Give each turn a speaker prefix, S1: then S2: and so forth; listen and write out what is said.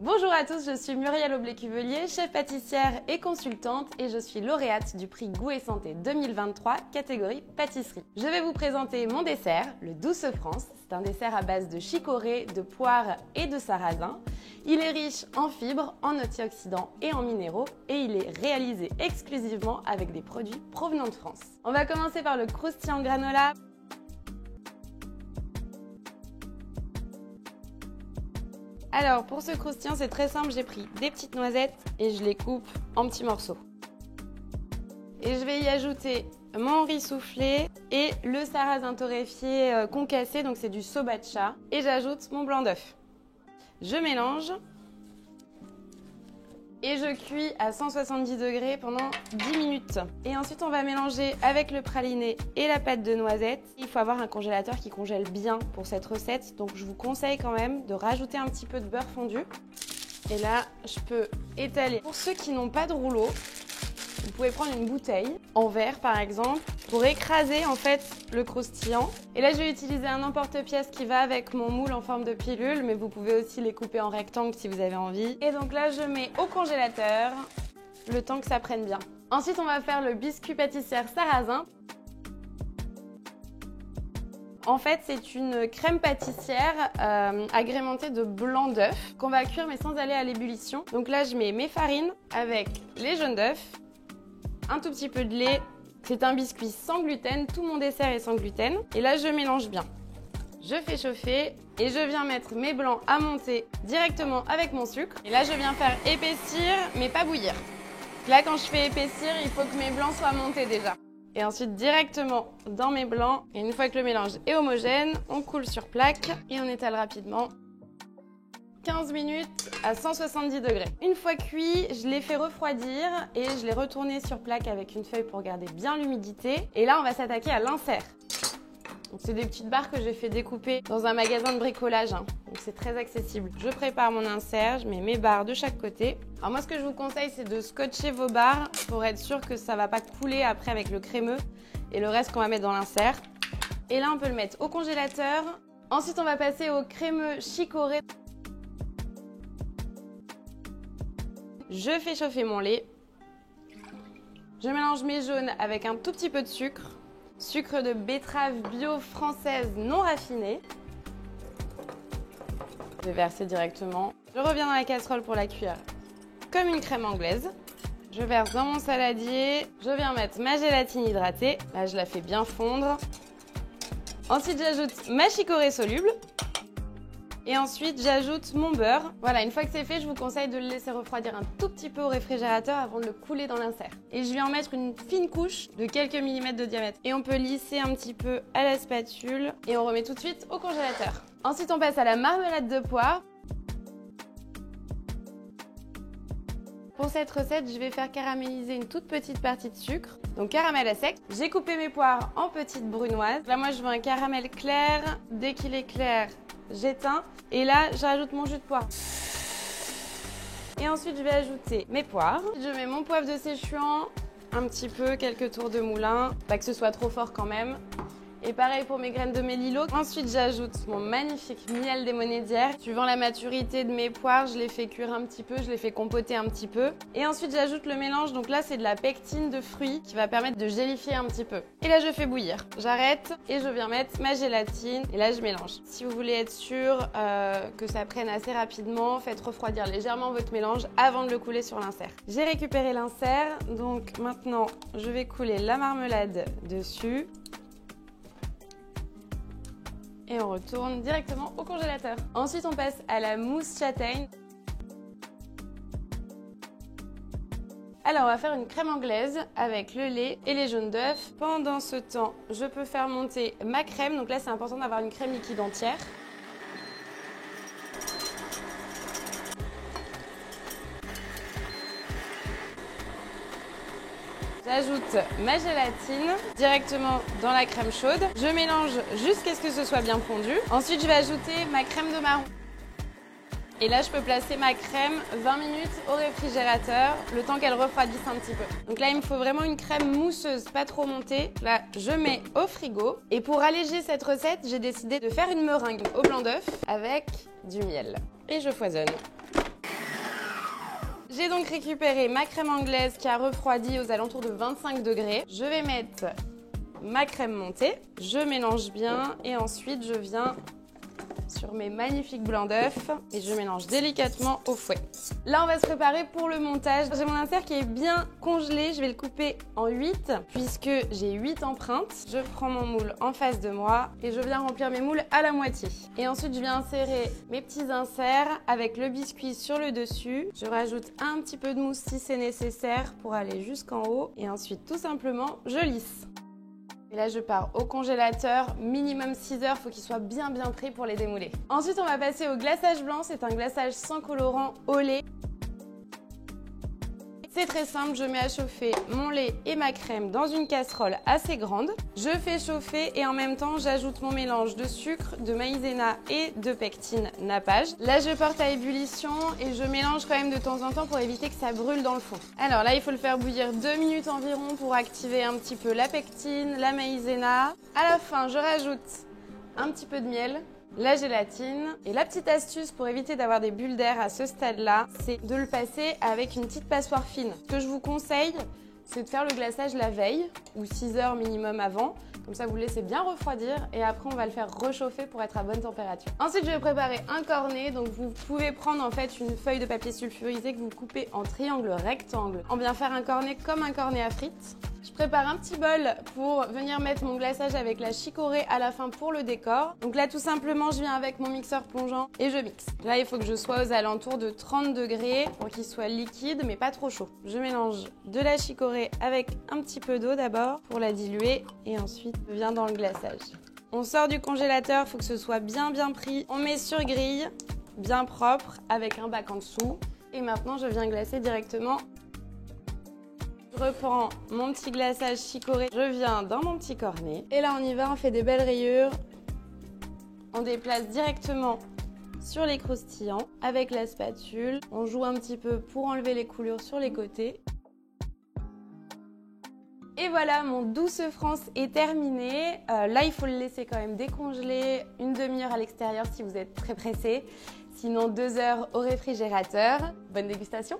S1: Bonjour à tous, je suis Muriel Aublé-Cuvelier, chef pâtissière et consultante et je suis lauréate du prix Goût et Santé 2023, catégorie pâtisserie. Je vais vous présenter mon dessert, le Douce France. C'est un dessert à base de chicorée, de poire et de sarrasin. Il est riche en fibres, en antioxydants et en minéraux et il est réalisé exclusivement avec des produits provenant de France. On va commencer par le croustillant granola. Alors pour ce croustillant, c'est très simple, j'ai pris des petites noisettes et je les coupe en petits morceaux. Et je vais y ajouter mon riz soufflé et le sarrasin torréfié concassé, donc c'est du sobacha. Et j'ajoute mon blanc d'œuf. Je mélange et je cuis à 170 degrés pendant 10 minutes. Et ensuite, on va mélanger avec le praliné et la pâte de noisette. Il faut avoir un congélateur qui congèle bien pour cette recette, donc je vous conseille quand même de rajouter un petit peu de beurre fondu. Et là, je peux étaler. Pour ceux qui n'ont pas de rouleau, vous pouvez prendre une bouteille en verre par exemple pour écraser en fait le croustillant. Et là je vais utiliser un emporte-pièce qui va avec mon moule en forme de pilule, mais vous pouvez aussi les couper en rectangle si vous avez envie. Et donc là je mets au congélateur le temps que ça prenne bien. Ensuite on va faire le biscuit pâtissière sarrasin. En fait, c'est une crème pâtissière agrémentée de blanc d'œuf qu'on va cuire mais sans aller à l'ébullition. Donc là je mets mes farines avec les jaunes d'œuf, un tout petit peu de lait. C'est un biscuit sans gluten, tout mon dessert est sans gluten. Et là, je mélange bien. Je fais chauffer et je viens mettre mes blancs à monter directement avec mon sucre. Et là, je viens faire épaissir, mais pas bouillir. Là, quand je fais épaissir, il faut que mes blancs soient montés déjà. Et ensuite, directement dans mes blancs. Et une fois que le mélange est homogène, on coule sur plaque et on étale rapidement. 15 minutes à 170 degrés. Une fois cuit, je les fais refroidir et je les retourne sur plaque avec une feuille pour garder bien l'humidité. Et là, on va s'attaquer à l'insert. C'est des petites barres que j'ai fait découper dans un magasin de bricolage. Donc c'est très accessible. Je prépare mon insert, je mets mes barres de chaque côté. Alors moi, ce que je vous conseille, c'est de scotcher vos barres pour être sûr que ça ne va pas couler après avec le crémeux et le reste qu'on va mettre dans l'insert. Et là, on peut le mettre au congélateur. Ensuite, on va passer au crémeux chicorée. Je fais chauffer mon lait. Je mélange mes jaunes avec un tout petit peu de sucre. Sucre de betterave bio française non raffiné. Je vais verser directement. Je reviens dans la casserole pour la cuire comme une crème anglaise. Je verse dans mon saladier. Je viens mettre ma gélatine hydratée. Là, je la fais bien fondre. Ensuite, j'ajoute ma chicorée soluble. Et ensuite, j'ajoute mon beurre. Voilà, une fois que c'est fait, je vous conseille de le laisser refroidir un tout petit peu au réfrigérateur avant de le couler dans l'insert. Et je vais en mettre une fine couche de quelques millimètres de diamètre. Et on peut lisser un petit peu à la spatule. Et on remet tout de suite au congélateur. Ensuite, on passe à la marmelade de poire. Pour cette recette, je vais faire caraméliser une toute petite partie de sucre. Donc caramel à sec. J'ai coupé mes poires en petites brunoises. Là, moi, je veux un caramel clair. Dès qu'il est clair, j'éteins et là j'ajoute mon jus de poire. Et ensuite je vais ajouter mes poires. Je mets mon poivre de Sichuan, un petit peu, quelques tours de moulin, pas que ce soit trop fort quand même. Et pareil pour mes graines de mélilo. Ensuite j'ajoute mon magnifique miel des monédières. Suivant la maturité de mes poires, je les fais cuire un petit peu, je les fais compoter un petit peu. Et ensuite j'ajoute le mélange, donc là c'est de la pectine de fruits qui va permettre de gélifier un petit peu. Et là je fais bouillir. J'arrête et je viens mettre ma gélatine et là je mélange. Si vous voulez être sûr que ça prenne assez rapidement, faites refroidir légèrement votre mélange avant de le couler sur l'insert. J'ai récupéré l'insert, donc maintenant je vais couler la marmelade dessus. Et on retourne directement au congélateur. Ensuite, on passe à la mousse châtaigne. Alors, on va faire une crème anglaise avec le lait et les jaunes d'œuf. Pendant ce temps, je peux faire monter ma crème. Donc là, c'est important d'avoir une crème liquide entière. J'ajoute ma gélatine directement dans la crème chaude. Je mélange jusqu'à ce que ce soit bien fondu. Ensuite, je vais ajouter ma crème de marron. Et là, je peux placer ma crème 20 minutes au réfrigérateur, le temps qu'elle refroidisse un petit peu. Donc là, il me faut vraiment une crème mousseuse, pas trop montée. Là, je mets au frigo. Et pour alléger cette recette, j'ai décidé de faire une meringue au blanc d'œuf avec du miel. Et je foisonne. J'ai donc récupéré ma crème anglaise qui a refroidi aux alentours de 25 degrés. Je vais mettre ma crème montée, je mélange bien et ensuite je viens sur mes magnifiques blancs d'œufs et je mélange délicatement au fouet. Là, on va se préparer pour le montage. J'ai mon insert qui est bien congelé, je vais le couper en 8 puisque j'ai 8 empreintes. Je prends mon moule en face de moi et je viens remplir mes moules à la moitié. Et ensuite, je viens insérer mes petits inserts avec le biscuit sur le dessus. Je rajoute un petit peu de mousse si c'est nécessaire pour aller jusqu'en haut et ensuite, tout simplement, je lisse. Et là, je pars au congélateur, minimum 6 heures, il faut qu'il soit bien prêt pour les démouler. Ensuite, on va passer au glaçage blanc. C'est un glaçage sans colorant au lait. C'est très simple, je mets à chauffer mon lait et ma crème dans une casserole assez grande. Je fais chauffer et en même temps, j'ajoute mon mélange de sucre, de maïzena et de pectine nappage. Là, je porte à ébullition et je mélange quand même de temps en temps pour éviter que ça brûle dans le fond. Alors là, il faut le faire bouillir 2 minutes environ pour activer un petit peu la pectine, la maïzena. À la fin, je rajoute un petit peu de miel, la gélatine. Et la petite astuce pour éviter d'avoir des bulles d'air à ce stade-là, c'est de le passer avec une petite passoire fine. Ce que je vous conseille, c'est de faire le glaçage la veille ou 6 heures minimum avant. Comme ça, vous le laissez bien refroidir et après, on va le faire réchauffer pour être à bonne température. Ensuite, je vais préparer un cornet. Donc, vous pouvez prendre en fait une feuille de papier sulfurisé que vous coupez en triangle rectangle. On vient faire un cornet comme un cornet à frites. Je prépare un petit bol pour venir mettre mon glaçage avec la chicorée à la fin pour le décor. Donc là, tout simplement, je viens avec mon mixeur plongeant et je mixe. Là, il faut que je sois aux alentours de 30 degrés pour qu'il soit liquide, mais pas trop chaud. Je mélange de la chicorée avec un petit peu d'eau d'abord pour la diluer et ensuite, je viens dans le glaçage. On sort du congélateur, il faut que ce soit bien pris. On met sur grille, bien propre, avec un bac en dessous. Et maintenant, je viens glacer directement. Je reprends mon petit glaçage chicorée, je viens dans mon petit cornet. Et là, on y va, on fait des belles rayures. On déplace directement sur les croustillants avec la spatule. On joue un petit peu pour enlever les coulures sur les côtés. Et voilà, mon Douce France est terminé. Là, il faut le laisser quand même décongeler une demi-heure à l'extérieur si vous êtes très pressé. Sinon, 2 heures au réfrigérateur. Bonne dégustation!